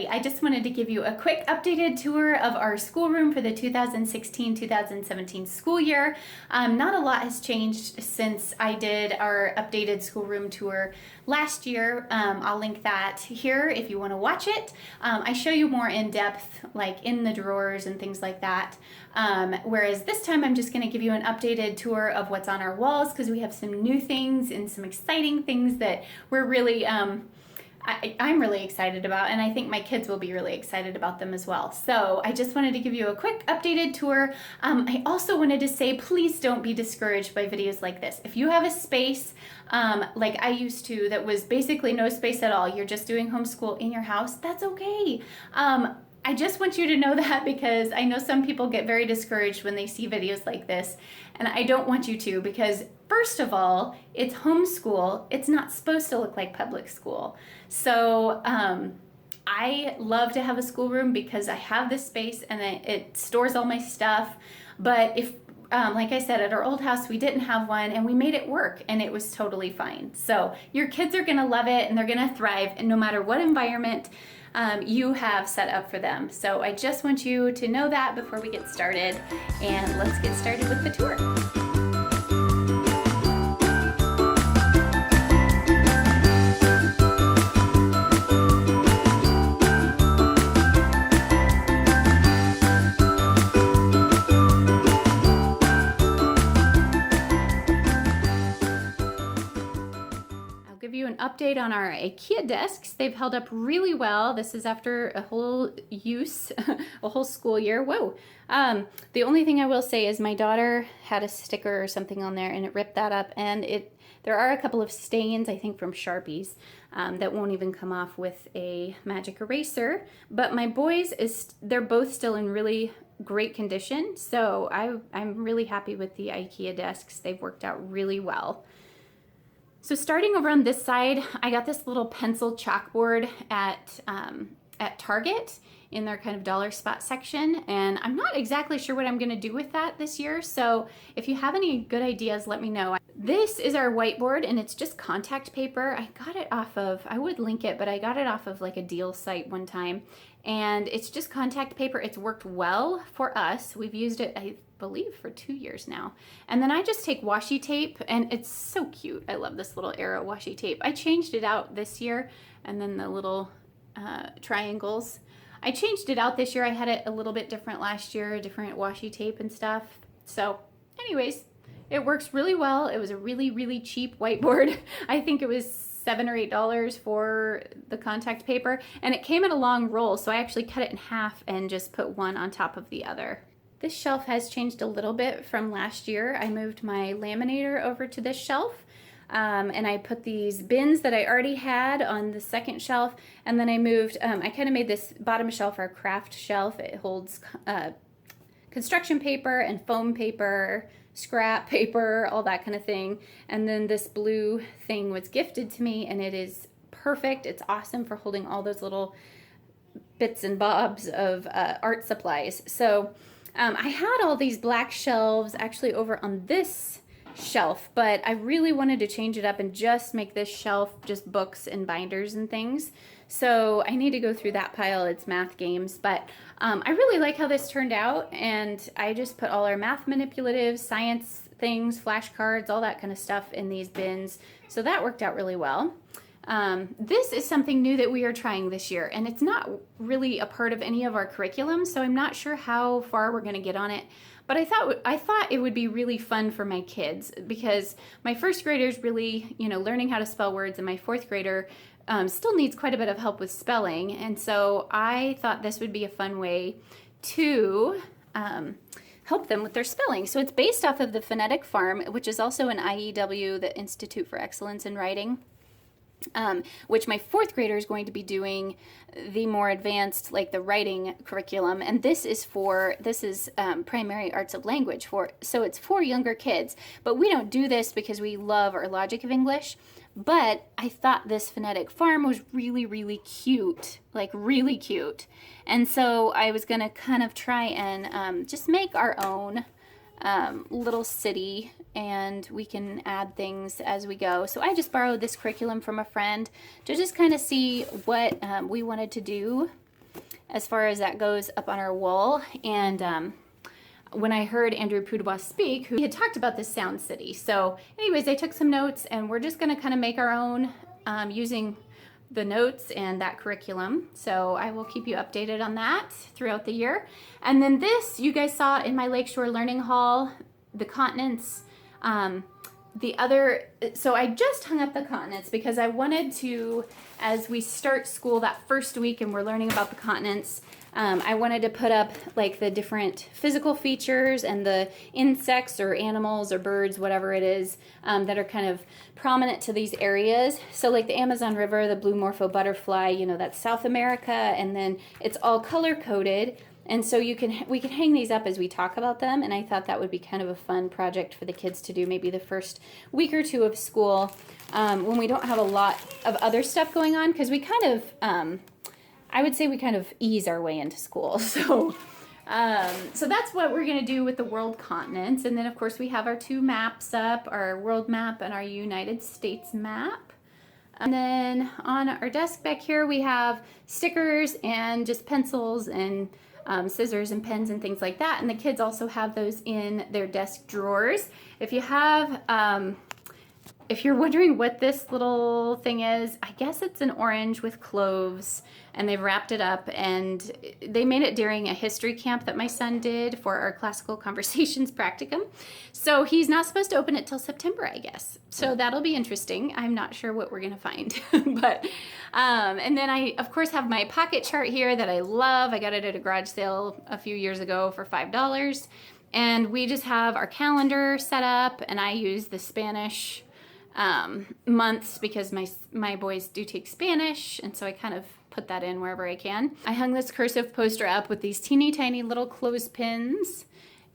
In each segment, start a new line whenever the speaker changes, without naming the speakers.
everybody. I just wanted to give you a quick updated tour of our schoolroom for the 2016-2017 school year. Not a lot has changed since I did our updated schoolroom tour last year. I'll link that here if you want to watch it. I show you more in depth, like in the drawers and things like that. Whereas this time I'm just going to give you an updated tour of what's on our walls because we have some new things and some exciting things that we're really I'm really excited about, and I think my kids will be really excited about them as well. So I just wanted to give you a quick updated tour. I also wanted to say, please don't be discouraged by videos like this. If you have a space like I used to that was basically no space at all, you're just doing homeschool in your house, that's okay. I just want you to know that because I know some people get very discouraged when they see videos like this, and I don't want you to, because first of all, it's homeschool. It's not supposed to look like public school. So I love to have a schoolroom because I have this space and it stores all my stuff. But if like I said, at our old house, we didn't have one and we made it work and it was totally fine. So your kids are gonna love it and they're gonna thrive, and no matter what environment you have set up for them. So I just want you to know that before we get started, and let's get started with the tour. An update on our IKEA desks. They've held up really well. This is after a whole use, a whole school year. Whoa. The only thing I will say is my daughter had a sticker or something on there and it ripped that up, and there are a couple of stains, I think from Sharpies, that won't even come off with a magic eraser. But my boys, they're both still in really great condition. So I'm really happy with the IKEA desks. They've worked out really well. So starting over on this side, I got this little pencil chalkboard at Target in their kind of dollar spot section, and I'm not exactly sure what I'm going to do with that this year. So if you have any good ideas, let me know. This is our whiteboard, and it's just contact paper. I got it off of, I would link it, but I got it off of like a deal site one time, and it's just contact paper. It's worked well for us. We've used it, I believe, for 2 years now. And then I just take washi tape, and it's so cute. I love this little arrow washi tape. I changed it out this year, and then the little triangles. I changed it out this year. I had it a little bit different last year, different washi tape and stuff. So anyways, it works really well. It was a really, really cheap whiteboard. I think it was $7 or $8 for the contact paper, and it came in a long roll, so I actually cut it in half and just put one on top of the other. This shelf has changed a little bit from last year. I moved my laminator over to this shelf, and I put these bins that I already had on the second shelf, and then I moved, I kind of made this bottom shelf our craft shelf. It holds construction paper and foam paper, scrap paper, all that kind of thing. And then this blue thing was gifted to me, and it is perfect. It's awesome for holding all those little bits and bobs of art supplies. So I had all these black shelves actually over on this shelf, but I really wanted to change it up and just make this shelf just books and binders and things. So I need to go through that pile. It's math games, but I really like how this turned out, and I just put all our math manipulatives, science things, flashcards, all that kind of stuff in these bins. So that worked out really well. This is something new that we are trying this year, and it's not really a part of any of our curriculum, so I'm not sure how far we're going to get on it. But I thought it would be really fun for my kids, because my first grader's really, learning how to spell words, and my fourth grader still needs quite a bit of help with spelling. And so I thought this would be a fun way to help them with their spelling. So it's based off of the Phonetic Farm, which is also an IEW, the Institute for Excellence in Writing. Which my fourth grader is going to be doing the more advanced, like the writing curriculum. And this is primary arts of language so it's for younger kids. But we don't do this because we love our logic of English. But I thought this Phonetic Farm was really, really cute, like really cute. And so I was going to kind of try and just make our own little city, and we can add things as we go. So I just borrowed this curriculum from a friend to just kind of see what we wanted to do as far as that goes up on our wall. And when I heard Andrew Pudewa speak, who had talked about this sound city. So anyways, I took some notes, and we're just going to kind of make our own using the notes and that curriculum. So I will keep you updated on that throughout the year. And then this, you guys saw in my Lakeshore Learning Hall, the continents. So I just hung up the continents because I wanted to, as we start school that first week and we're learning about the continents, I wanted to put up like the different physical features and the insects or animals or birds, whatever it is, that are kind of prominent to these areas. So like the Amazon River, the blue morpho butterfly, you know, that's South America, and then it's all color coded. And so we can hang these up as we talk about them, and I thought that would be kind of a fun project for the kids to do maybe the first week or two of school when we don't have a lot of other stuff going on, because we kind of, I would say we kind of ease our way into school. So that's what we're going to do with the world continents. And then, of course, we have our two maps up, our world map and our United States map. And then on our desk back here, we have stickers and just pencils and scissors and pens and things like that. And the kids also have those in their desk drawers. If you have, if you're wondering what this little thing is, I guess it's an orange with cloves, and they've wrapped it up, and they made it during a history camp that my son did for our classical conversations practicum. So he's not supposed to open it till September, I guess. So that'll be interesting. I'm not sure what we're gonna find, but, and then I, of course, have my pocket chart here that I love. I got it at a garage sale a few years ago for $5. And we just have our calendar set up, and I use the Spanish months because my boys do take Spanish, and so I kind of put that in wherever I can. I hung this cursive poster up with these teeny tiny little clothespins,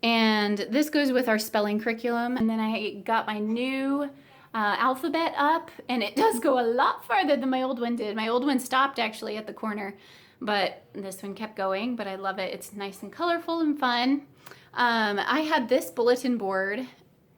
and this goes with our spelling curriculum. And then I got my new alphabet up, and it does go a lot farther than my old one did. My old one stopped actually at the corner, but this one kept going. But I love it. It's nice and colorful and fun. I had this bulletin board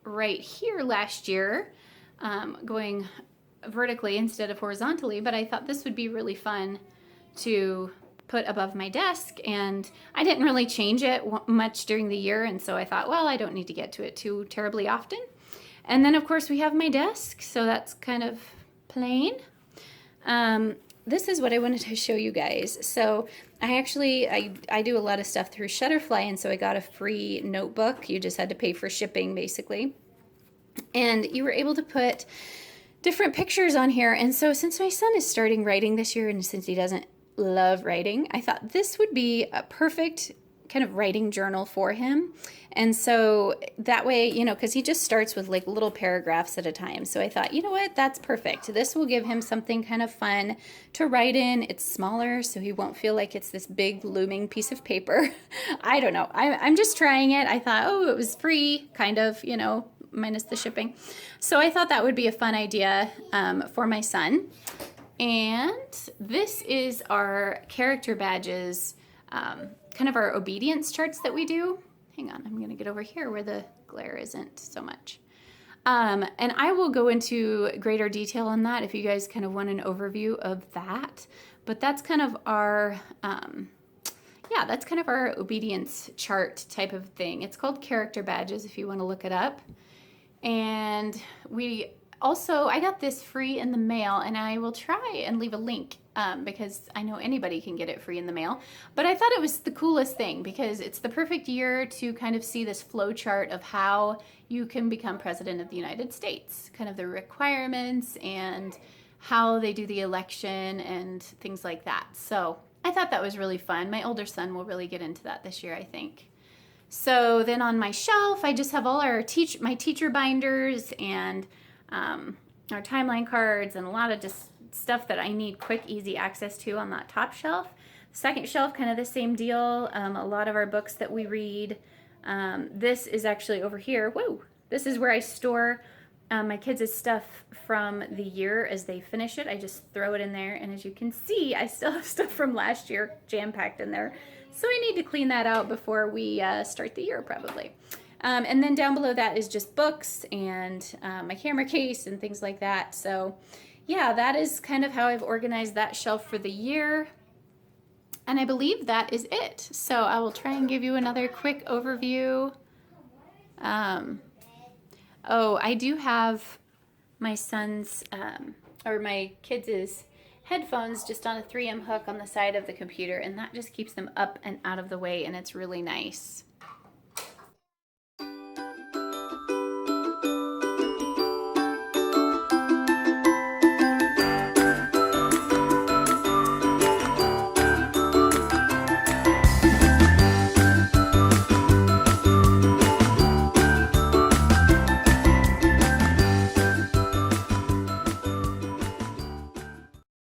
right here last year, going vertically instead of horizontally, but I thought this would be really fun to put above my desk, and I didn't really change it much during the year, and so I thought, well, I don't need to get to it too terribly often. And then of course we have my desk, so that's kind of plain. This is what I wanted to show you guys. So I do a lot of stuff through Shutterfly, and so I got a free notebook. You just had to pay for shipping basically. And you were able to put different pictures on here. And so since my son is starting writing this year, and since he doesn't love writing, I thought this would be a perfect kind of writing journal for him. And so that way, you know, because he just starts with like little paragraphs at a time. So I thought, you know what, that's perfect. This will give him something kind of fun to write in. It's smaller, so he won't feel like it's this big looming piece of paper. I don't know. I'm just trying it. I thought, oh, it was free, kind of, you know, minus the shipping. So I thought that would be a fun idea for my son. And this is our character badges, kind of our obedience charts that we do. Hang on, I'm going to get over here where the glare isn't so much. And I will go into greater detail on that if you guys kind of want an overview of that. But that's kind of our, that's kind of our obedience chart type of thing. It's called character badges if you want to look it up. And I got this free in the mail, and I will try and leave a link because I know anybody can get it free in the mail. But I thought it was the coolest thing because it's the perfect year to kind of see this flow chart of how you can become president of the United States, kind of the requirements and how they do the election and things like that. So I thought that was really fun. My older son will really get into that this year, I think. So then on my shelf, I just have all my teacher binders and our timeline cards and a lot of just stuff that I need quick, easy access to on that top shelf. Second shelf, kind of the same deal. A lot of our books that we read. This is actually over here. Whoa! This is where I store my kids' stuff from the year as they finish it. I just throw it in there, and as you can see, I still have stuff from last year jam-packed in there. So I need to clean that out before we start the year probably. And then down below that is just books and my camera case and things like that. So yeah, that is kind of how I've organized that shelf for the year. And I believe that is it. So I will try and give you another quick overview. Oh, I do have my son's, or my kids' headphones just on a 3M hook on the side of the computer, and that just keeps them up and out of the way, and it's really nice.